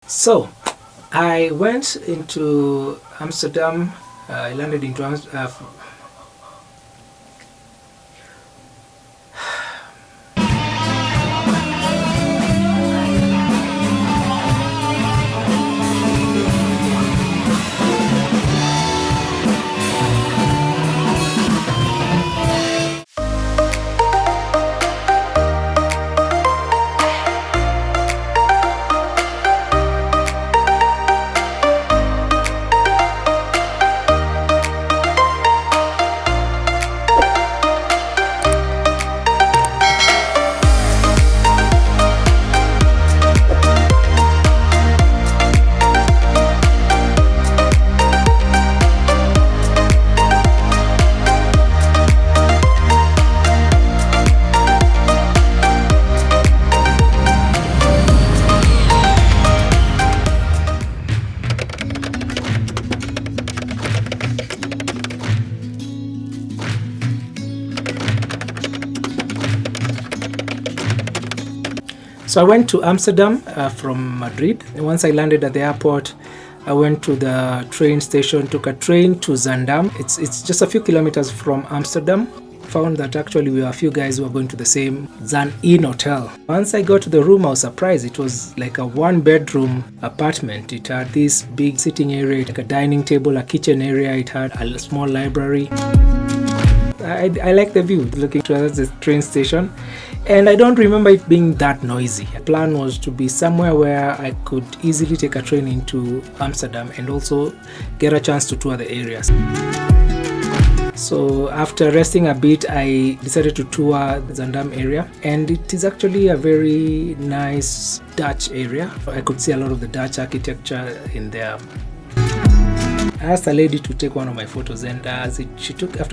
So I went into Amsterdam. I landed into Amsterdam. So I went to Amsterdam from Madrid. And once I landed at the airport, I went to the train station, took a train to Zaandam. It's just a few kilometers from Amsterdam. Found that actually we were a few guys who were going to the same Zan Inn hotel. Once I got to the room, I was surprised. It was like a one-bedroom apartment. It had this big sitting area, like a dining table, a kitchen area. It had a small library. I like the view looking towards the train station, and I don't remember it being that noisy. The plan was to be somewhere where I could easily take a train into Amsterdam and also get a chance to tour the areas. So after resting a bit, I decided to tour the Zaandam area, and it is actually a very nice Dutch area. I could see a lot of the Dutch architecture in there. I asked a lady to take one of my photos, and after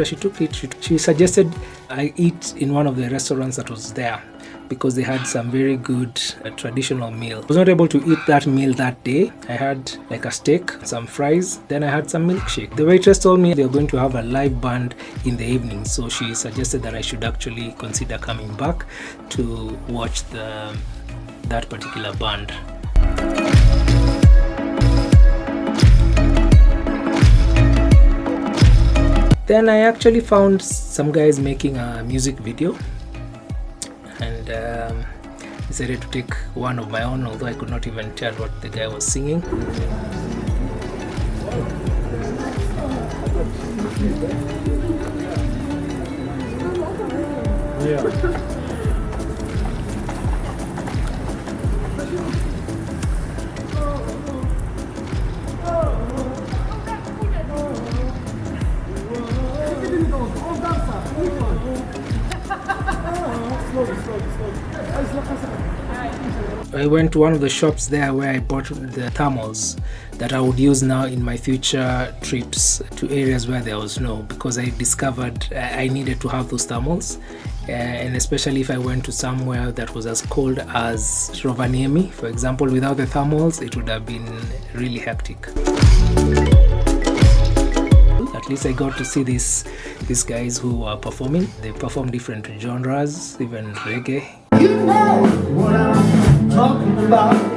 she took it, she suggested I eat in one of the restaurants that was there because they had some very good traditional meal. I was not able to eat that meal that day. I had like a steak, some fries, then I had some milkshake. The waitress told me they were going to have a live band in the evening, so she suggested that I should actually consider coming back to watch that particular band. Then I actually found some guys making a music video, and decided to take one of my own, although I could not even tell what the guy was singing. Yeah. I went to one of the shops there where I bought the thermals that I would use now in my future trips to areas where there was snow, because I discovered I needed to have those thermals, and especially if I went to somewhere that was as cold as Rovaniemi, for example. Without the thermals, it would have been really hectic. At least I got to see these guys who are performing. They perform different genres, even reggae. You know what I'm talking about.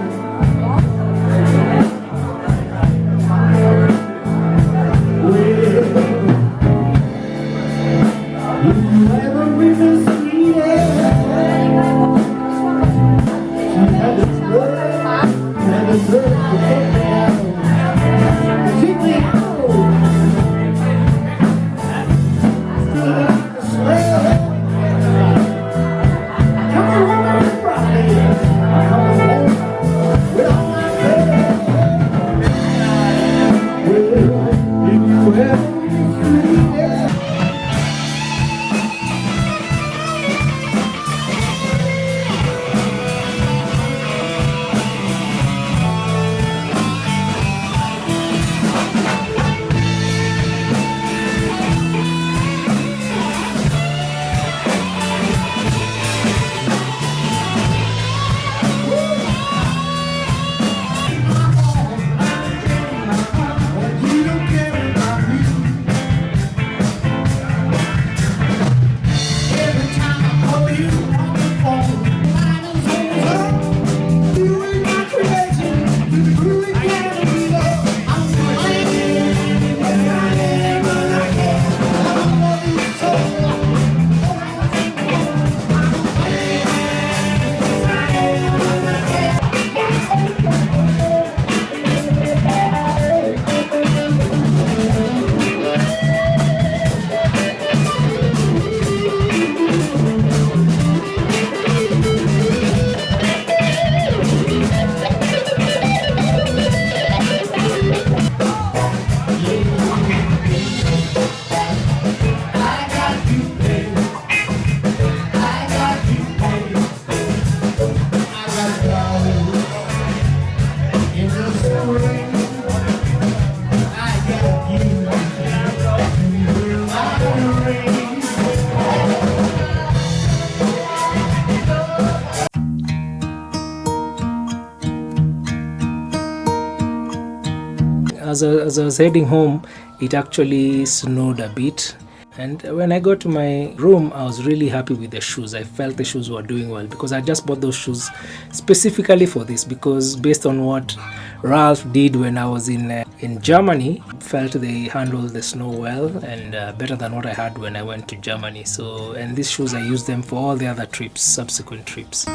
as I was heading home, it actually snowed a bit. And when I got to my room, I was really happy with the shoes. I felt the shoes were doing well because I just bought those shoes specifically for this, because based on what Ralph did when I was in Germany, felt they handled the snow well and better than what I had when I went to Germany. So, and these shoes, I used them for all the other trips, subsequent trips.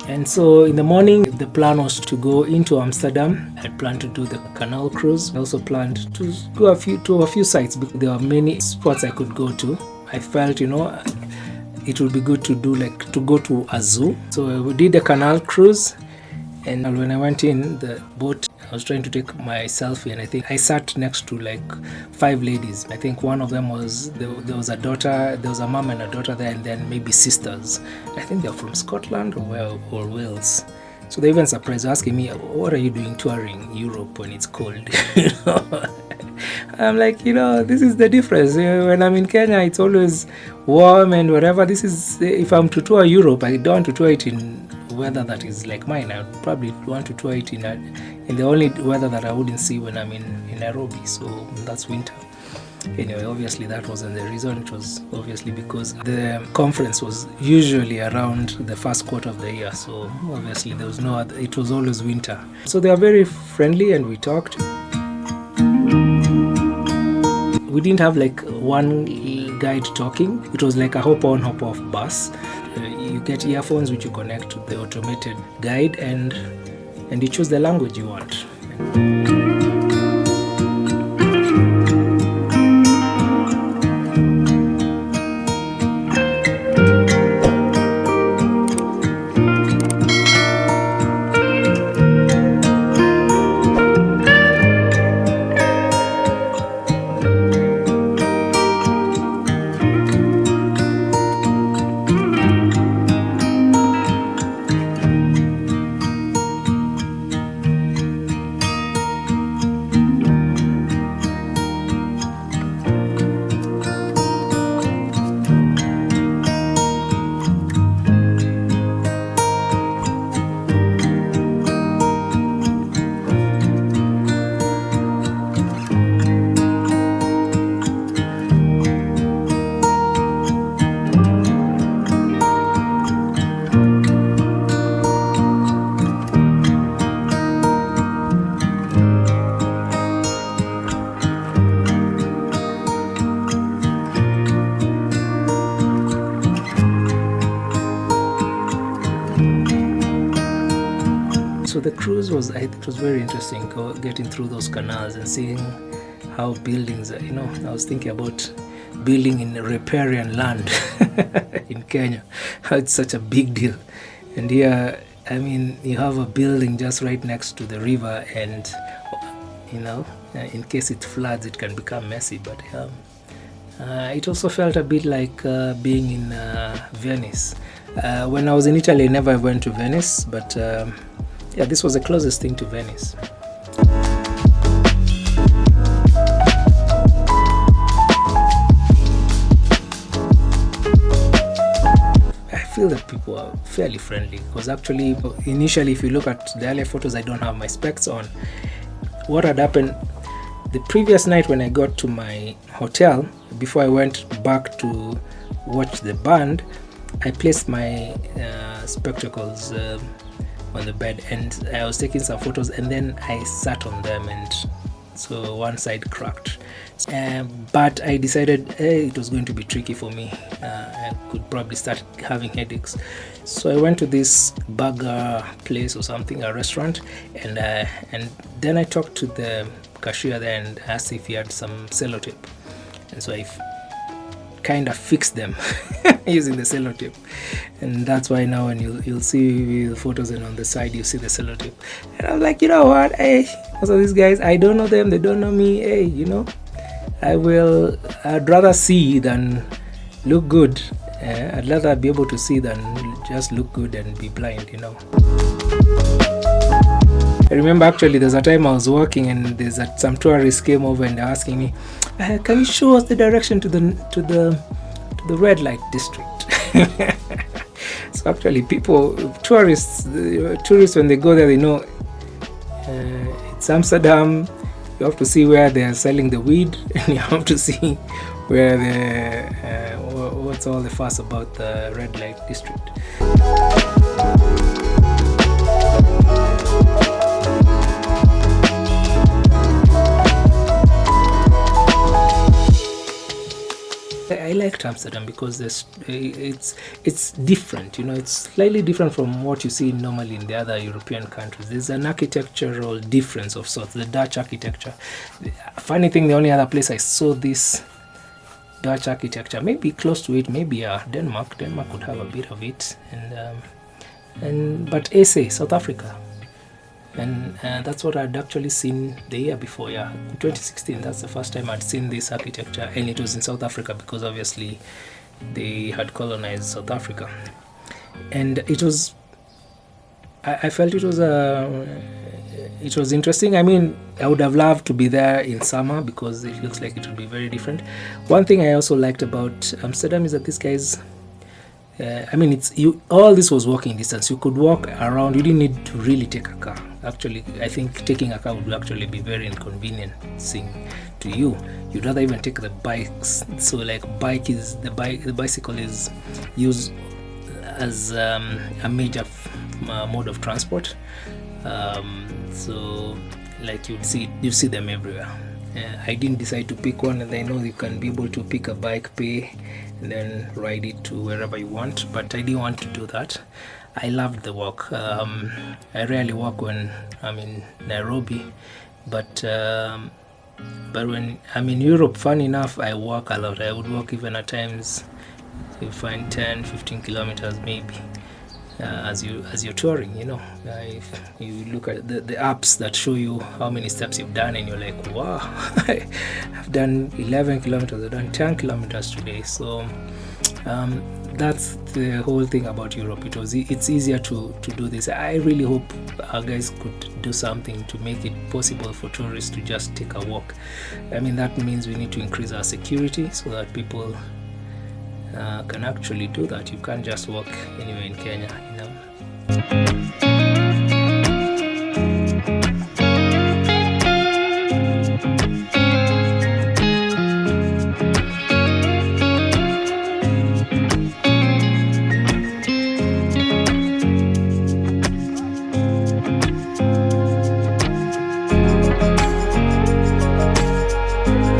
And so in the morning, the plan was to go into Amsterdam. I planned to do the canal cruise. I also planned to go to a few sites because there were many spots I could go to. I felt, it would be good to go to a zoo. So we did the canal cruise, and when I went in the boat, I was trying to take my selfie, and I think I sat next to like 5 ladies. I think one of them was, there was a daughter, there was a mom and a daughter there, and then maybe sisters. I think they're from Scotland or Wales. So they even surprised, asking me, what are you doing touring Europe when it's cold? I'm like, this is the difference. When I'm in Kenya, it's always warm and whatever. This is, if I'm to tour Europe, I don't want to tour it in weather that is like mine. I would probably want to tour it in the only weather that I wouldn't see when I'm in Nairobi. So that's winter. Anyway, obviously that wasn't the reason. It was obviously because the conference was usually around the first quarter of the year. So obviously there was no other, it was always winter. So they are very friendly and we talked. We didn't have like one guide talking. It was like a hop on, hop off bus. You get earphones which you connect to the automated guide, and you choose the language you want. So the cruise was, it was very interesting, getting through those canals and seeing how buildings, I was thinking about building in riparian land in Kenya, how it's such a big deal. And here, you have a building just right next to the river, and, in case it floods, it can become messy. But it also felt a bit like being in Venice. When I was in Italy, I never went to Venice, but yeah, this was the closest thing to Venice. I feel that people are fairly friendly, because actually, initially, if you look at the earlier photos, I don't have my specs on. What had happened the previous night when I got to my hotel, before I went back to watch the band, I placed my spectacles on the bed, and I was taking some photos, and then I sat on them, and so one side cracked. But I decided it was going to be tricky for me. I could probably start having headaches. So I went to this burger place or something, a restaurant, and then I talked to the cashier there and asked if he had some sellotape. And so I kind of fixed them using the sellotape, and that's why now when you'll see the photos, and on the side you see the sellotape. And I'm like, you know what, hey, also these guys, I don't know them, they don't know me. Hey, I'd rather see than look good. I'd rather be able to see than just look good and be blind. I remember actually there's a time I was walking, and some tourists came over and they're asking me, can you show us the direction to the red light district? So actually tourists when they go there, they know it's Amsterdam. You have to see where they're selling the weed, and you have to see where what's all the fuss about the red light district. I liked Amsterdam because it's different, you know. It's slightly different from what you see normally in the other European countries. There's an architectural difference of sorts. The Dutch architecture. Funny thing, the only other place I saw this Dutch architecture, maybe close to it, maybe Denmark. Denmark would have a bit of it, but SA, South Africa. And that's what I'd actually seen the year before. Yeah, in 2016, that's the first time I'd seen this architecture, and it was in South Africa because obviously they had colonized South Africa. And it was, I felt it was interesting. I mean, I would have loved to be there in summer because it looks like it would be very different. One thing I also liked about Amsterdam is that these guys, I mean, all this was walking distance. You could walk around. You didn't need to really take a car. Actually, I think taking a car would actually be very inconveniencing to you. You'd rather even take the bikes. So, like, the bicycle is used as a major mode of transport. So, like, you see them everywhere. I didn't decide to pick one, and I know you can be able to pick a bike, pay, and then ride it to wherever you want, but I didn't want to do that. I loved the walk. I rarely walk when I'm in Nairobi, but when I'm in Europe, fun enough, I walk a lot. I would walk even at times, you find 10-15 kilometers maybe. As you're touring, you know, if you look at the apps that show you how many steps you've done, and you're like, wow, I've done 11 kilometers, I've done 10 kilometers today. So that's the whole thing about Europe. It's easier to do this. I really hope our guys could do something to make it possible for tourists to just take a walk. I mean, that means we need to increase our security so that people can actually do that. You can't just walk anywhere in Kenya, you know.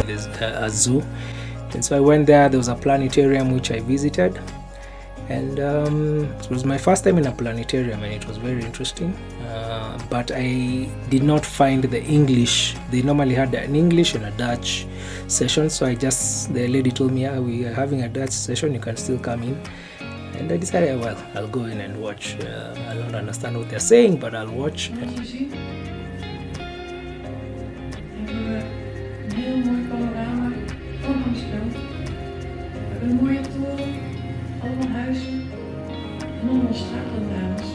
There's a zoo. And so I went there. There was a planetarium which I visited, and it was my first time in a planetarium, and it was very interesting. But I did not find the English. They normally had an English and a Dutch session, so the lady told me, we are having a Dutch session, you can still come in. And I decided, well, I'll go in and watch. I don't understand what they're saying, but I'll watch. Een mooie toren, allemaal huizen en allemaal straatlantaarns.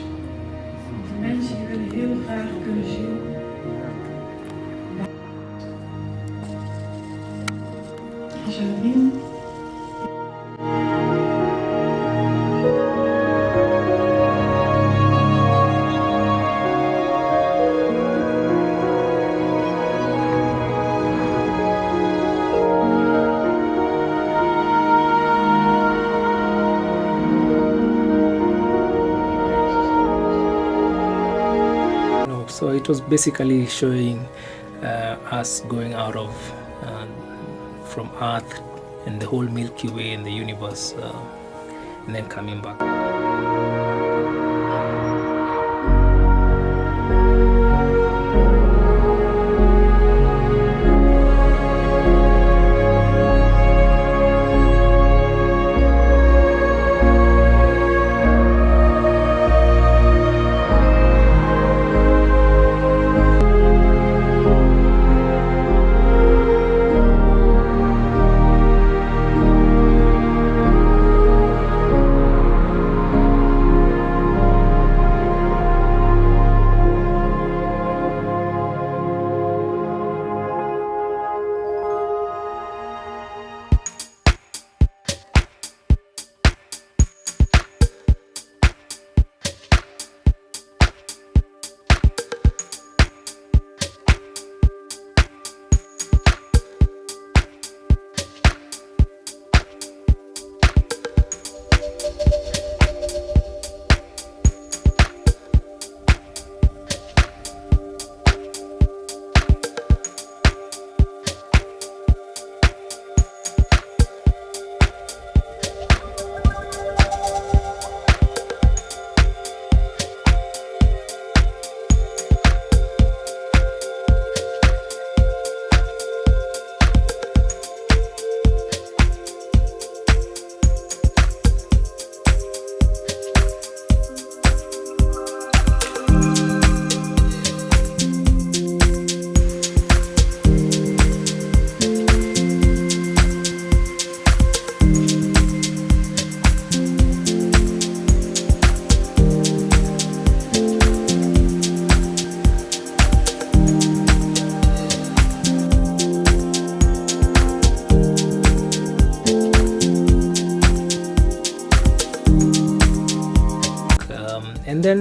De mensen die willen heel graag kunnen zien. Als een wiel. So it was basically showing us going out of from Earth and the whole Milky Way and the universe, and then coming back.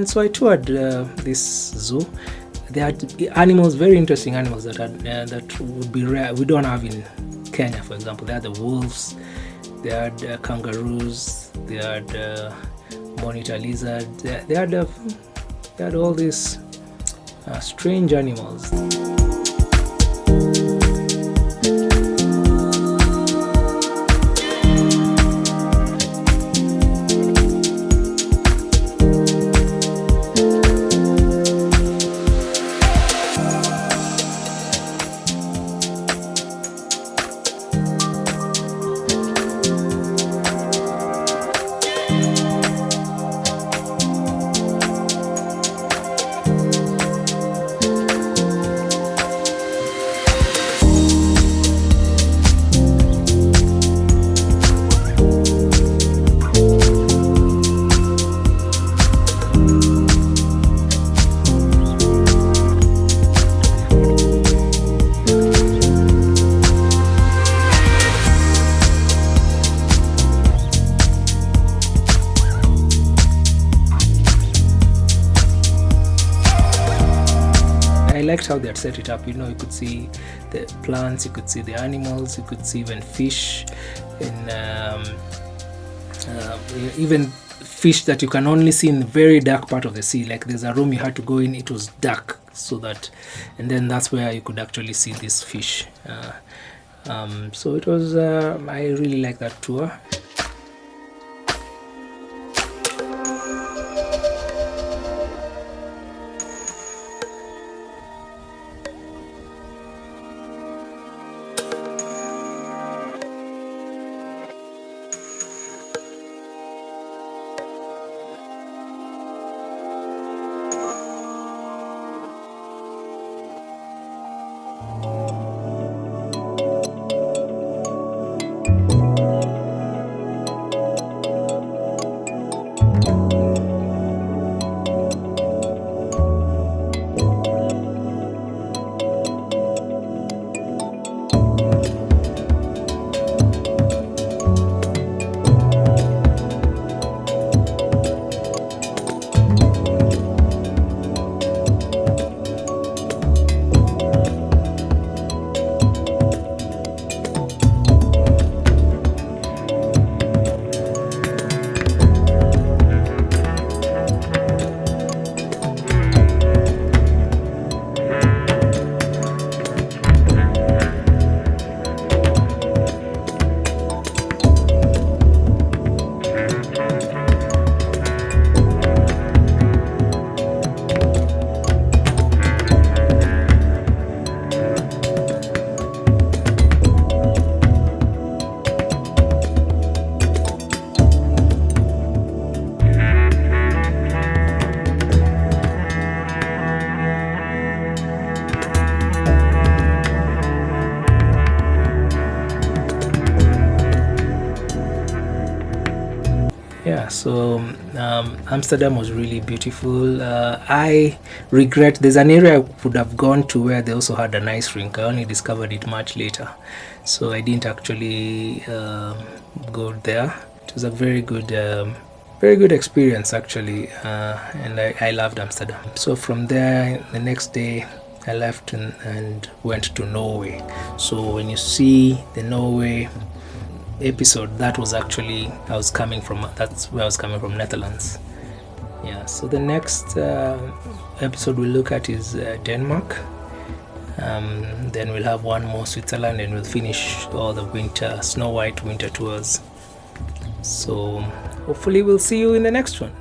And so I toured this zoo. They had animals, very interesting animals that would be rare. We don't have in Kenya, for example. They had the wolves, they had kangaroos, they had monitor lizard. They had all these strange animals. I liked how they had set it up. You could see the plants, you could see the animals, you could see even fish, and even fish that you can only see in the very dark part of the sea. Like there's a room you had to go in, it was dark, and then that's where you could actually see this fish. So it was, I really liked that tour. Yeah, so Amsterdam was really beautiful. I regret there's an area I would have gone to where they also had an ice rink. I only discovered it much later, so I didn't actually go there. It was a very good experience actually, and I loved Amsterdam. So from there, the next day I left and went to Norway. So when you see the Norway episode, that was actually that's where I was coming from, Netherlands. Yeah, so the next episode we'll look at is Denmark. Then we'll have one more, Switzerland, and we'll finish all the Snow White winter tours. So hopefully we'll see you in the next one.